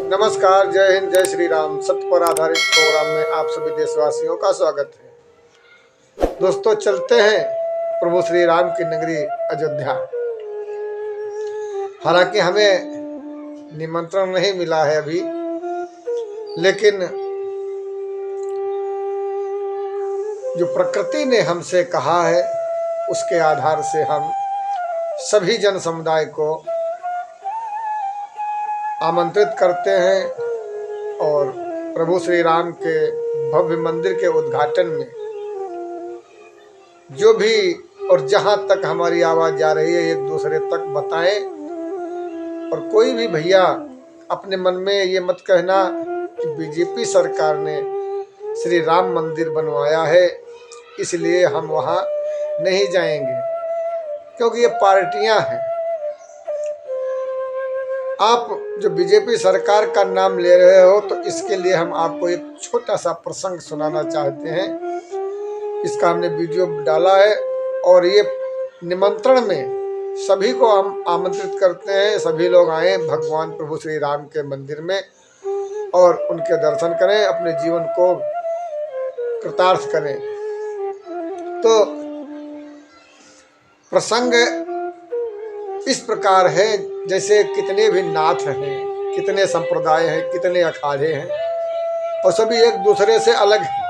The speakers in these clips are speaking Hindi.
नमस्कार, जय हिंद, जय श्री राम। सत्य पर आधारित प्रोग्राम में आप सभी देशवासियों का स्वागत है। दोस्तों, चलते हैं प्रभु श्री राम की नगरी अयोध्या। हालांकि हमें निमंत्रण नहीं मिला है अभी, लेकिन जो प्रकृति ने हमसे कहा है उसके आधार से हम सभी जन समुदाय को आमंत्रित करते हैं और प्रभु श्री राम के भव्य मंदिर के उद्घाटन में जो भी और जहां तक हमारी आवाज जा रही है एक दूसरे तक बताएं। और कोई भी भैया अपने मन में ये मत कहना कि बीजेपी सरकार ने श्री राम मंदिर बनवाया है इसलिए हम वहां नहीं जाएंगे, क्योंकि ये पार्टियां हैं। आप जो बीजेपी सरकार का नाम ले रहे हो तो इसके लिए हम आपको एक छोटा सा प्रसंग सुनाना चाहते हैं। इसका हमने वीडियो डाला है और ये निमंत्रण में सभी को हम आमंत्रित करते हैं। सभी लोग आए भगवान प्रभु श्री राम के मंदिर में और उनके दर्शन करें, अपने जीवन को कृतार्थ करें। तो प्रसंग इस प्रकार है, जैसे कितने भी नाथ हैं, कितने संप्रदाय हैं, कितने अखाड़े हैं और सभी एक दूसरे से अलग हैं।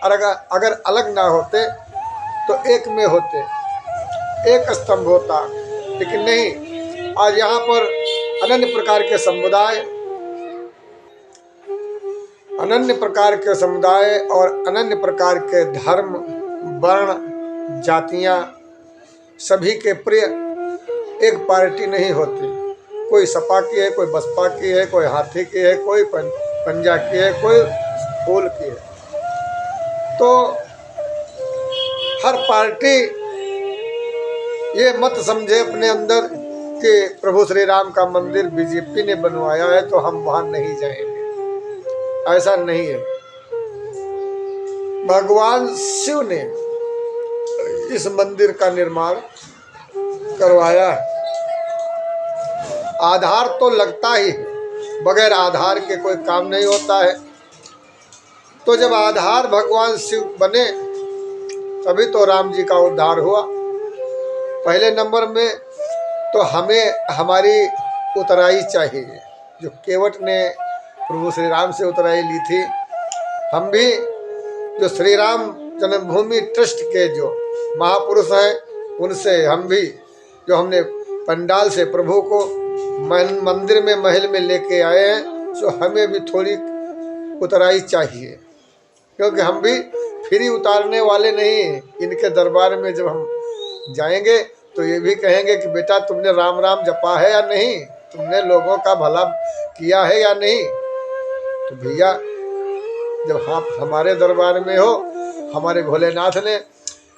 अगर अलग ना होते तो एक में होते, एक स्तंभ होता, लेकिन नहीं। आज यहाँ पर अनन्य प्रकार के समुदाय और अनन्य प्रकार के धर्म, वर्ण, जातियाँ सभी के प्रिय एक पार्टी नहीं होती। कोई सपा की है, कोई बसपा की है, कोई हाथी की है, कोई पंजा की है, कोई फूल की है। तो हर पार्टी ये मत समझे अपने अंदर कि प्रभु श्री राम का मंदिर बीजेपी ने बनवाया है तो हम वहां नहीं जाएंगे। ऐसा नहीं है। भगवान शिव ने इस मंदिर का निर्माण करवाया है। आधार तो लगता ही है, बगैर आधार के कोई काम नहीं होता है। तो जब आधार भगवान शिव बने तभी तो राम जी का उद्धार हुआ। पहले नंबर में तो हमें हमारी उतराई चाहिए, जो केवट ने प्रभु श्री राम से उतराई ली थी। हम भी जो श्री राम जन्मभूमि ट्रस्ट के जो महापुरुष हैं उनसे हम भी जो हमने पंडाल से प्रभु को मंदिर में, महल में लेके आए हैं, तो हमें भी थोड़ी उतराई चाहिए, क्योंकि हम भी फ्री उतारने वाले नहीं हैं। इनके दरबार में जब हम जाएंगे तो ये भी कहेंगे कि बेटा तुमने राम राम जपा है या नहीं, तुमने लोगों का भला किया है या नहीं। तो भैया जब आप हमारे दरबार में हो, हमारे भोलेनाथ ने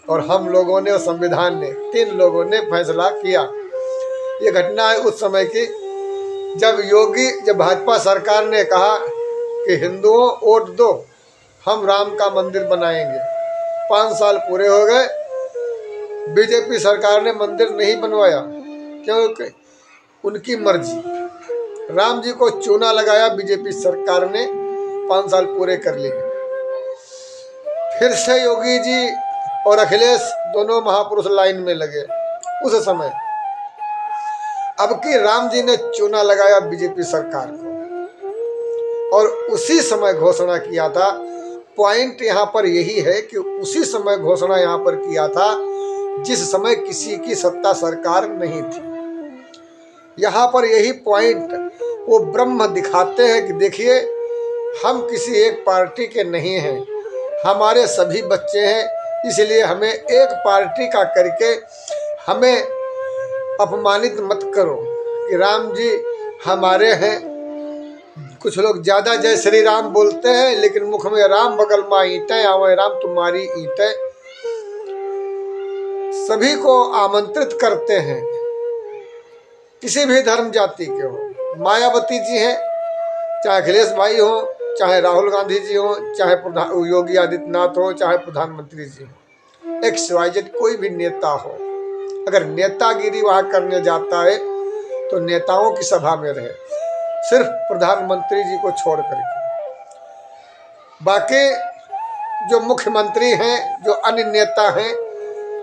और हम लोगों ने और संविधान ने, 3 लोगों ने फैसला किया। ये घटना है उस समय की जब भाजपा सरकार ने कहा कि हिंदुओं वोट दो, हम राम का मंदिर बनाएंगे। 5 साल पूरे हो गए, बीजेपी सरकार ने मंदिर नहीं बनवाया, क्योंकि उनकी मर्जी। राम जी को चूना लगाया बीजेपी सरकार ने, 5 साल पूरे कर लिए। फिर से योगी जी और अखिलेश दोनों महापुरुष लाइन में लगे उस समय। अब की राम जी ने चूना लगाया बीजेपी सरकार को और उसी समय घोषणा किया था। पॉइंट यहाँ पर यही है कि उसी समय घोषणा यहाँ पर किया था जिस समय किसी की सत्ता सरकार नहीं थी। यहाँ पर यही पॉइंट वो ब्रह्म दिखाते हैं कि देखिए, हम किसी एक पार्टी के नहीं हैं, हमारे सभी बच्चे हैं, इसलिए हमें एक पार्टी का करके हमें अपमानित मत करो कि राम जी हमारे हैं। कुछ लोग ज़्यादा जय श्री राम बोलते हैं, लेकिन मुख में राम बगल माँ ईंटें, आवे राम तुम्हारी ईंटें। सभी को आमंत्रित करते हैं, किसी भी धर्म जाति के हो। मायावती जी हैं, चाहे अखिलेश भाई हो, चाहे राहुल गांधी जी हो, चाहे योगी आदित्यनाथ हो, चाहे प्रधानमंत्री जी हो, XYZ कोई भी नेता हो, अगर नेतागिरी वहाँ करने जाता है तो नेताओं की सभा में रहे। सिर्फ प्रधानमंत्री जी को छोड़ करके। बाकी जो मुख्यमंत्री हैं, जो अन्य नेता हैं,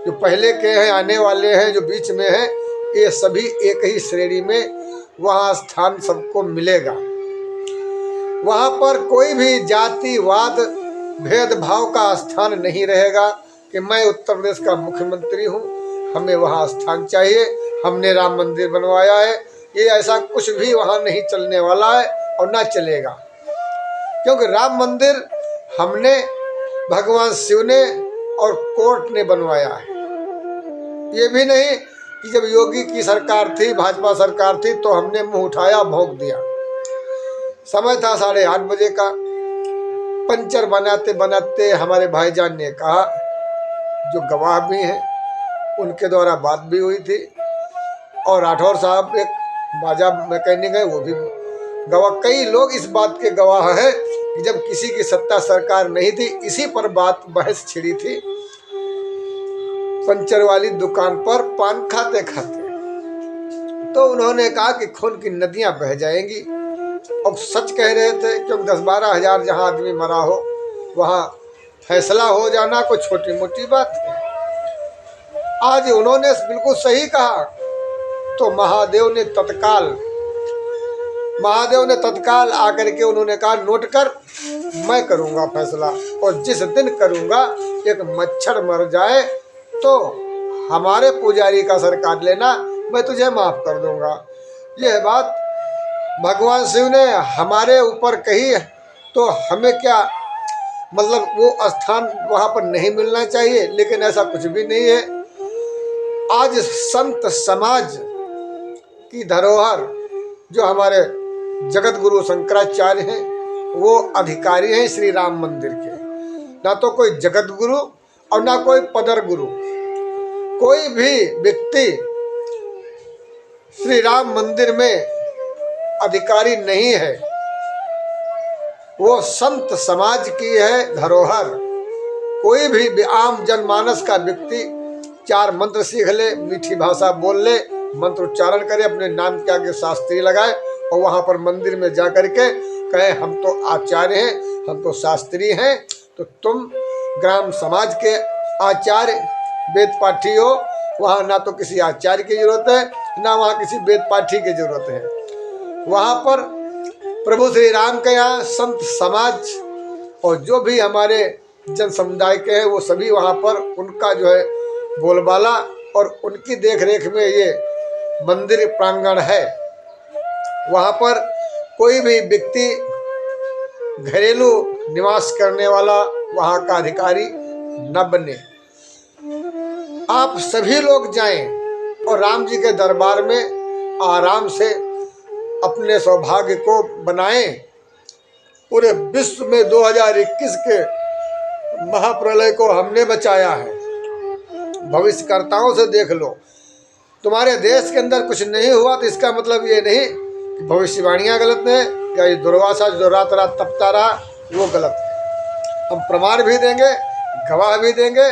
जो पहले के हैं, आने वाले हैं, जो बीच में हैं, ये सभी एक ही श्रेणी में वहाँ स्थान सबको मिलेगा। वहाँ पर कोई भी जातिवाद भेदभाव का स्थान नहीं रहेगा कि मैं उत्तर प्रदेश का मुख्यमंत्री हूँ, हमें वहाँ स्थान चाहिए, हमने राम मंदिर बनवाया है। ये ऐसा कुछ भी वहाँ नहीं चलने वाला है और ना चलेगा, क्योंकि राम मंदिर हमने, भगवान शिव ने और कोर्ट ने बनवाया है। ये भी नहीं कि जब योगी की सरकार थी, भाजपा सरकार थी, तो हमने मुंह उठाया, भोंक दिया। समय था 8:30 बजे का, पंचर बनाते बनाते हमारे भाईजान ने कहा, जो गवाह भी हैं उनके द्वारा बात भी हुई थी, और राठौर साहब एक बाजा मैकेनिक है, वो भी गवाह, कई लोग इस बात के गवाह हैं कि जब किसी की सत्ता सरकार नहीं थी, इसी पर बात बहस छिड़ी थी पंचर वाली दुकान पर पान खाते खाते। तो उन्होंने कहा कि खून की नदियां बह जाएंगी, और सच कह रहे थे, क्योंकि 10-12 हजार जहां आदमी मरा हो वहां फैसला हो जाना कोई छोटी मोटी बात है। आज उन्होंने बिल्कुल सही कहा। तो महादेव ने तत्काल आकर के उन्होंने कहा, नोट कर, मैं करूंगा फैसला, और जिस दिन करूंगा एक मच्छर मर जाए तो हमारे पुजारी का सर काट लेना, मैं तुझे माफ कर दूंगा। यह बात भगवान शिव ने हमारे ऊपर कही है, तो हमें क्या मतलब वो स्थान वहाँ पर नहीं मिलना चाहिए, लेकिन ऐसा कुछ भी नहीं है। आज संत समाज की धरोहर जो हमारे जगत गुरु शंकराचार्य हैं, वो अधिकारी हैं श्री राम मंदिर के। ना तो कोई जगत गुरु और ना कोई पदर गुरु, कोई भी व्यक्ति श्री राम मंदिर में अधिकारी नहीं है। वो संत समाज की है धरोहर। कोई भी आम जनमानस का व्यक्ति 4 मंत्र सीख ले, मीठी भाषा बोल ले, मंत्र उच्चारण करे, अपने नाम के आगे शास्त्री लगाए, और वहां पर मंदिर में जा करके कहे, हम तो आचार्य हैं, हम तो शास्त्री हैं, तो तुम ग्राम समाज के आचार्य वेद पाठी हो। वहाँ ना तो किसी आचार्य की जरूरत है, ना वहाँ किसी वेद पाठी की जरूरत है। वहाँ पर प्रभु श्री राम के यहाँ संत समाज और जो भी हमारे जन समुदाय के हैं, वो सभी वहाँ पर उनका जो है बोलबाला और उनकी देखरेख में ये मंदिर प्रांगण है। वहाँ पर कोई भी व्यक्ति घरेलू निवास करने वाला वहाँ का अधिकारी न बने। आप सभी लोग जाएं और राम जी के दरबार में आराम से अपने सौभाग्य को बनाएं। पूरे विश्व में 2021 के महाप्रलय को हमने बचाया है। भविष्यकर्ताओं से देख लो, तुम्हारे देश के अंदर कुछ नहीं हुआ तो इसका मतलब ये नहीं कि भविष्यवाणियाँ गलत है या ये दुर्वासा जो रात रात तपता रहा वो गलत है। हम प्रमाण भी देंगे, गवाह भी देंगे।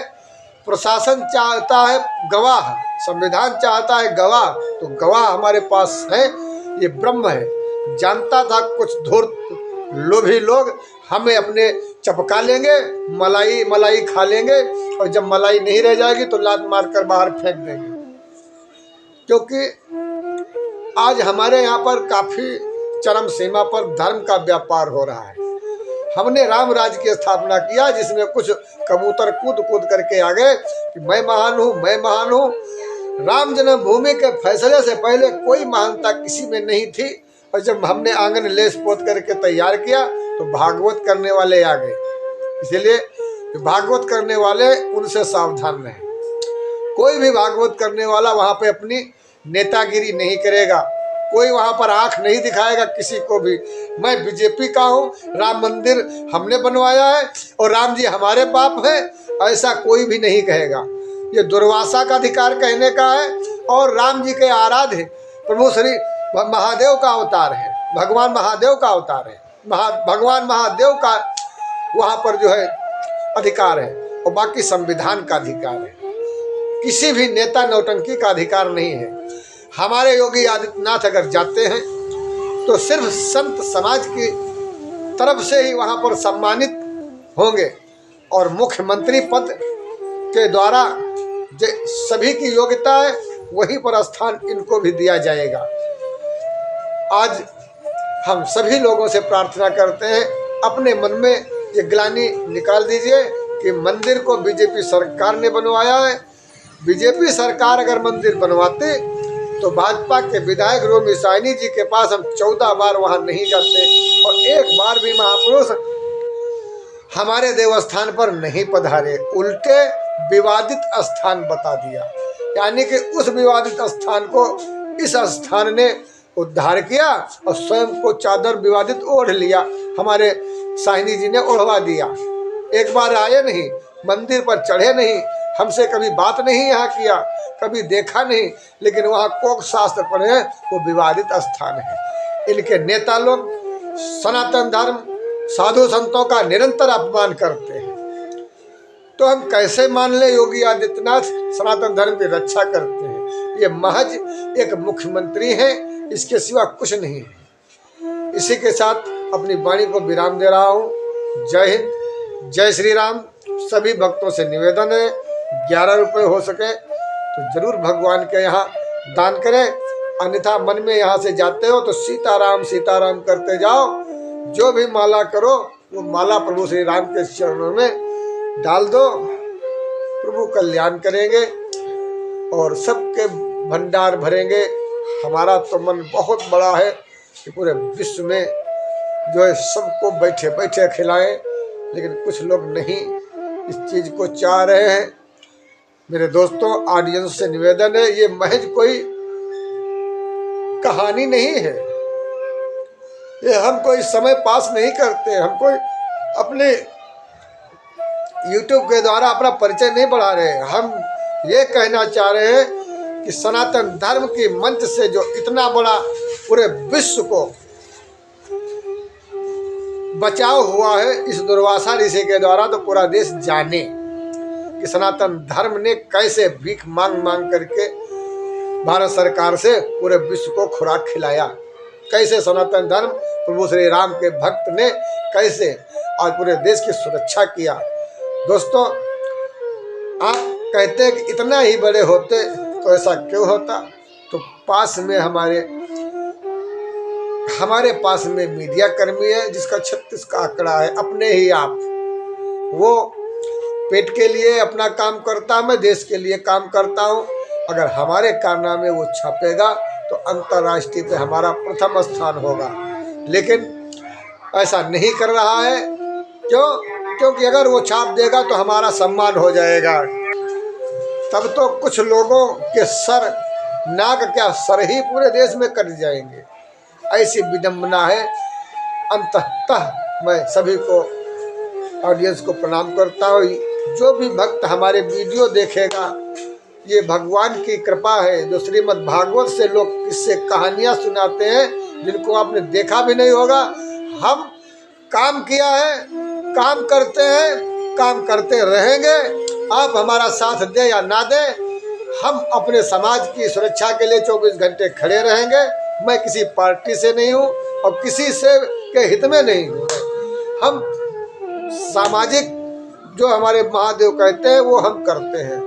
प्रशासन चाहता है गवाह, संविधान चाहता है गवाह, तो गवाह हमारे पास है। ये ब्रह्म है। जानता था कुछ धूर्त लोभी लोग हमें अपने चपका लेंगे, मलाई खा लेंगे, और जब मलाई नहीं रह जाएगी तो लात मारकर बाहर फेंक देंगे। क्योंकि आज हमारे यहाँ पर काफ़ी चरम सीमा पर धर्म का व्यापार हो रहा है। हमने राम राज्य की स्थापना किया, जिसमें कुछ कबूतर कूद करके आ गए कि मैं महान हूँ, मैं महान हूँ। राम जन्मभूमि के फैसले से पहले कोई महानता किसी में नहीं थी, और जब हमने आंगन लेस पोत करके तैयार किया तो भागवत करने वाले आ गए। इसीलिए भागवत करने वाले उनसे सावधान रहें। कोई भी भागवत करने वाला वहाँ पे अपनी नेतागिरी नहीं करेगा, कोई वहाँ पर आंख नहीं दिखाएगा किसी को भी। मैं बीजेपी का हूँ, राम मंदिर हमने बनवाया है और राम जी हमारे बाप हैं, ऐसा कोई भी नहीं कहेगा। ये दुर्वासा का अधिकार कहने का है, और राम जी के आराध्य प्रभु श्री महादेव का अवतार है, भगवान महादेव का अवतार है, भगवान महादेव का वहाँ पर जो है अधिकार है, और बाकी संविधान का अधिकार है। किसी भी नेता नौटंकी का अधिकार नहीं है। हमारे योगी आदित्यनाथ अगर जाते हैं तो सिर्फ संत समाज की तरफ से ही वहाँ पर सम्मानित होंगे और मुख्यमंत्री पद के द्वारा जो सभी की योग्यता है वहीं पर स्थान इनको भी दिया जाएगा। आज हम सभी लोगों से प्रार्थना करते हैं, अपने मन में ये ग्लानि निकाल दीजिए कि मंदिर को बीजेपी सरकार ने बनवाया है। बीजेपी सरकार अगर मंदिर बनवाते तो भाजपा के विधायक रोमी साहनी जी के पास हम 14 बार वहां नहीं जाते और एक बार भी महापुरुष हमारे देवस्थान पर नहीं पधारे, उल्टे विवादित स्थान बता दिया। यानी कि उस विवादित स्थान को इस स्थान ने उद्धार किया और स्वयं को चादर विवादित ओढ़ लिया। हमारे साहनी जी ने ओढ़वा दिया। एक बार आए नहीं, मंदिर पर चढ़े नहीं, हमसे कभी बात नहीं यहाँ किया, कभी देखा नहीं, लेकिन वहाँ कोक शास्त्र पढ़े हैं, वो विवादित स्थान है। इनके नेता लोग सनातन धर्म साधु संतों का निरंतर अपमान करते हैं। तो हम कैसे मान ले योगी आदित्यनाथ सनातन धर्म की रक्षा करते हैं? ये महज एक मुख्यमंत्री हैं, इसके सिवा कुछ नहीं है। इसी के साथ अपनी वाणी को विराम दे रहा हूँ। जय हिंद, जय श्री राम। सभी भक्तों से निवेदन है 11 रुपये हो सके तो जरूर भगवान के यहाँ दान करें, अन्यथा मन में यहाँ से जाते हो तो सीताराम सीताराम करते जाओ। जो भी माला करो वो माला प्रभु श्री राम के चरणों में डाल दो, प्रभु कल्याण करेंगे और सबके भंडार भरेंगे। हमारा तो मन बहुत बड़ा है कि पूरे विश्व में जो है सबको बैठे बैठे खिलाएं, लेकिन कुछ लोग नहीं इस चीज़ को चाह रहे हैं। मेरे दोस्तों, ऑडियंस से निवेदन है, ये महज कोई कहानी नहीं है, ये हम कोई समय पास नहीं करते, हम कोई अपने YouTube के द्वारा अपना परिचय नहीं बढ़ा रहे। हम ये कहना चाह रहे हैं कि सनातन धर्म की मंच से जो इतना बड़ा पूरे विश्व को बचाव हुआ है इस दुर्वासा ऋषि के द्वारा, तो पूरा देश जाने कि सनातन धर्म ने कैसे भीख मांग मांग करके भारत सरकार से पूरे विश्व को खुराक खिलाया, कैसे सनातन धर्म प्रभु श्री राम के भक्त ने कैसे आज पूरे देश की सुरक्षा किया। दोस्तों, आप कहते हैं कि इतना ही बड़े होते तो ऐसा क्यों होता? तो पास में हमारे पास में मीडिया कर्मी है जिसका 36 का आंकड़ा है, अपने ही आप। वो पेट के लिए अपना काम करता, मैं देश के लिए काम करता हूँ। अगर हमारे कारनामे वो छापेगा तो अंतर्राष्ट्रीय पे हमारा प्रथम स्थान होगा, लेकिन ऐसा नहीं कर रहा है। क्यों? क्योंकि अगर वो छाप देगा तो हमारा सम्मान हो जाएगा, तब तो कुछ लोगों के सर नाक क्या सर ही पूरे देश में कट जाएंगे। ऐसी विडंबना है। अंततः मैं सभी को ऑडियंस को प्रणाम करता हूँ। जो भी भक्त हमारे वीडियो देखेगा, ये भगवान की कृपा है। जो श्रीमद् भागवत से लोग किससे कहानियाँ सुनाते हैं जिनको आपने देखा भी नहीं होगा। हम काम किया है, काम करते हैं, काम करते रहेंगे। आप हमारा साथ दें या ना दें, हम अपने समाज की सुरक्षा के लिए 24 घंटे खड़े रहेंगे। मैं किसी पार्टी से नहीं हूँ और किसी से के हित में नहीं हूँ। हम सामाजिक जो हमारे महादेव कहते हैं वो हम करते हैं।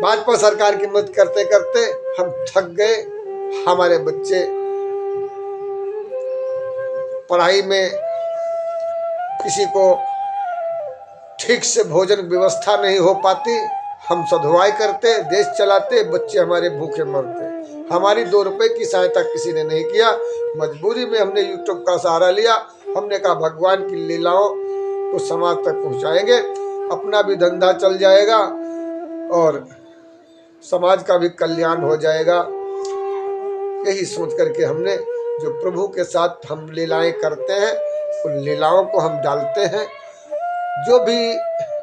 भाजपा सरकार की मदद करते करते हम थक गए। हमारे बच्चे पढ़ाई में किसी को ठीक से भोजन व्यवस्था नहीं हो पाती, हम सधुआई करते, देश चलाते, बच्चे हमारे भूखे मरते। हमारी 2 रुपए की सहायता किसी ने नहीं किया। मजबूरी में हमने यूट्यूब का सहारा लिया। हमने कहा भगवान की लीलाओं को समाज तक पहुंचाएंगे, अपना भी धंधा चल जाएगा और समाज का भी कल्याण हो जाएगा। यही सोच करके हमने जो प्रभु के साथ हम लीलाएं करते हैं उन लीलाओं को हम डालते हैं। जो भी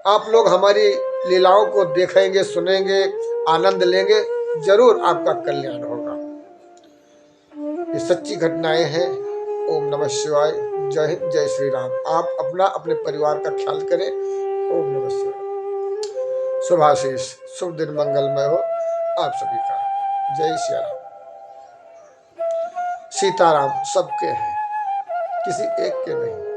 आप लोग हमारी लीलाओं को देखेंगे, सुनेंगे, आनंद लेंगे, जरूर आपका कल्याण होगा। ये सच्ची घटनाएं हैं। ओम नमः शिवाय। जय हिंद, जय श्री राम। आप अपना अपने परिवार का ख्याल करें। ओम नमः शिवाय। शुभाशीष, शुभ दिन मंगलमय हो आप सभी का। जय श्री राम। सीताराम सबके हैं, किसी एक के नहीं।